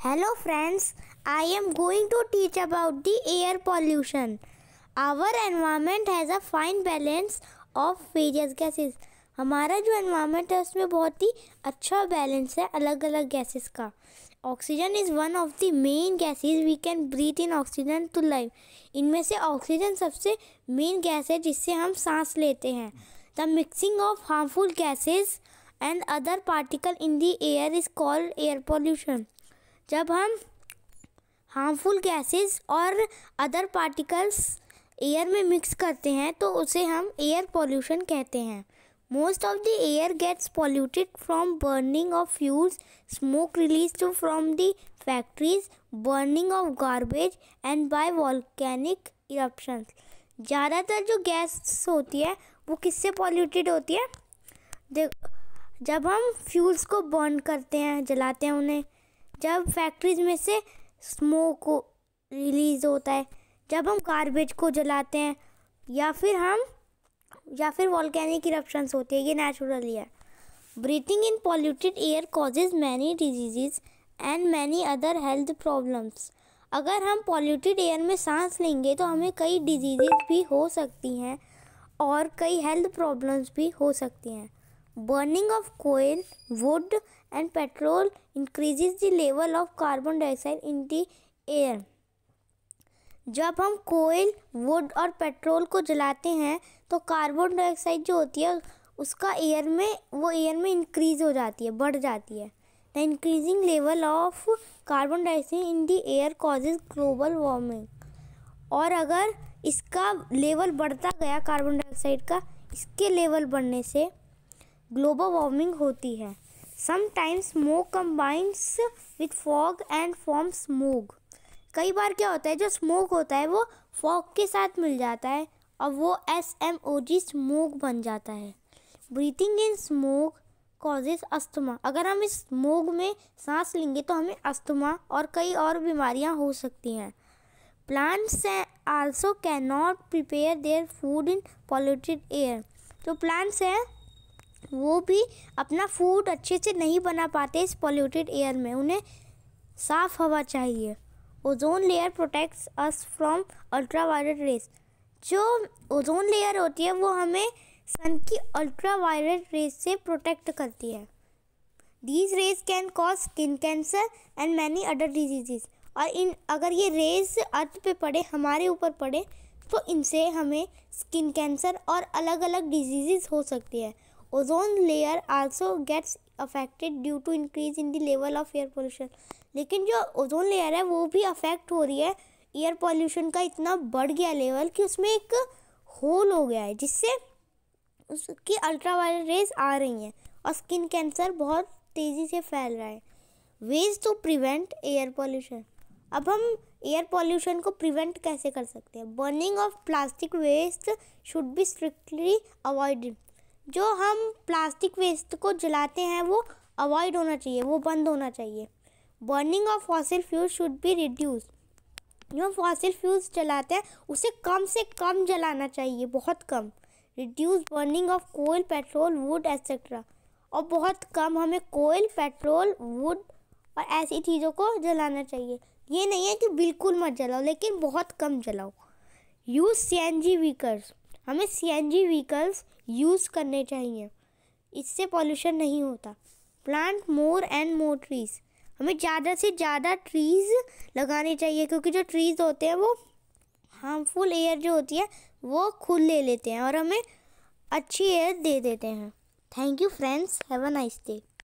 Hello friends, I am going to teach about the air pollution. Our environment has a fine balance of various gases. हमारा जो environment है उसमें बहुत ही अच्छा balance है अलग अलग गैसेस का. Oxygen is one of the main gases we can breathe in oxygen to life. इनमें से ऑक्सीजन सबसे मेन गैस है जिससे हम सांस लेते हैं. The mixing of harmful gases and other particle in the air is called air pollution. जब हम हार्मफुल गैसेस और अदर पार्टिकल्स एयर में मिक्स करते हैं तो उसे हम एयर पोल्यूशन कहते हैं. Most of the air gets polluted from burning of fuels, smoke released from the factories, burning of garbage and by volcanic eruptions. ज़्यादातर जो गैस होती है वो किससे पॉल्यूटेड होती है? जब हम फ्यूल्स को बर्न करते हैं, जलाते हैं उन्हें, जब फैक्ट्रीज में से स्मोक रिलीज़ होता है, जब हम गार्बेज को जलाते हैं, या फिर वॉल्केनिक इरप्शंस होती है. ये नेचुरली है. Breathing in polluted air causes many disease and many other health problems. अगर हम पॉल्यूटेड एयर में सांस लेंगे तो हमें कई डिजीज़ भी हो सकती हैं और कई हेल्थ प्रॉब्लम्स भी हो सकती हैं. Burning of coal, wood and petrol increases the level of carbon dioxide in the air. जब हम कोयल, वुड और पेट्रोल को जलाते हैं तो कार्बन डाइऑक्साइड जो होती है उसका एयर में इंक्रीज हो जाती है, बढ़ जाती है. The increasing level of carbon dioxide in the air causes global warming. और अगर इसका लेवल बढ़ता गया कार्बन डाइऑक्साइड का, इसके लेवल बढ़ने से ग्लोबल वार्मिंग होती है. Sometimes smoke combines with fog and form smoke. कई बार क्या होता है, जो स्मोक होता है वो फॉग के साथ मिल जाता है और वो SMOG स्मोक बन जाता है. Breathing in smoke causes asthma. अगर हम इस स्मोक में सांस लेंगे तो हमें अस्थमा और कई और बीमारियां हो सकती हैं. Plants also can not prepare their food in polluted air. जो प्लांट्स हैं वो भी अपना फूड अच्छे से नहीं बना पाते इस पॉल्यूटेड एयर में. उन्हें साफ़ हवा चाहिए. Ozone layer protects us from ultraviolet rays. जो ओजोन लेयर होती है वो हमें सन की अल्ट्रावायलेट रेस से प्रोटेक्ट करती है. These rays can cause skin cancer and many other diseases. और अगर ये रेस अर्थ पे पड़े, हमारे ऊपर पड़े, तो इनसे हमें स्किन कैंसर और अलग अलग डिजीज़ हो सकती है. Ozone layer also gets affected due to increase in the level of air pollution. लेकिन जो ओजोन लेयर है वो भी अफेक्ट हो रही है. एयर पॉल्यूशन का इतना बढ़ गया लेवल कि उसमें एक होल हो गया है जिससे उसकी अल्ट्रावायलेट रेज आ रही हैं और स्किन कैंसर बहुत तेज़ी से फैल रहा है. Ways to prevent air pollution. अब हम एयर पॉल्यूशन को प्रिवेंट कैसे कर सकते हैं? Burning of plastic waste should be strictly avoided. जो हम प्लास्टिक वेस्ट को जलाते हैं वो अवॉइड होना चाहिए, वो बंद होना चाहिए. Burning of fossil fuels should be reduce. जो फॉसिल फ्यूल्स जलाते हैं उसे कम से कम जलाना चाहिए, बहुत कम. रिड्यूस बर्निंग ऑफ कोयल, पेट्रोल, वुड एट्सेट्रा. और बहुत कम हमें कोयल, पेट्रोल, वुड और ऐसी चीज़ों को जलाना चाहिए. ये नहीं है कि बिल्कुल मत जलाओ, लेकिन बहुत कम जलाओ. Use CNG vehicles. हमें CNG व्हीकल्स यूज़ करने चाहिए, इससे पॉल्यूशन नहीं होता. Plant more and more trees. हमें ज़्यादा से ज़्यादा ट्रीज़ लगाने चाहिए क्योंकि जो ट्रीज़ होते हैं वो हार्मफुल एयर जो होती है वो खुद ले लेते हैं और हमें अच्छी एयर दे देते हैं. Thank you friends, have a nice day.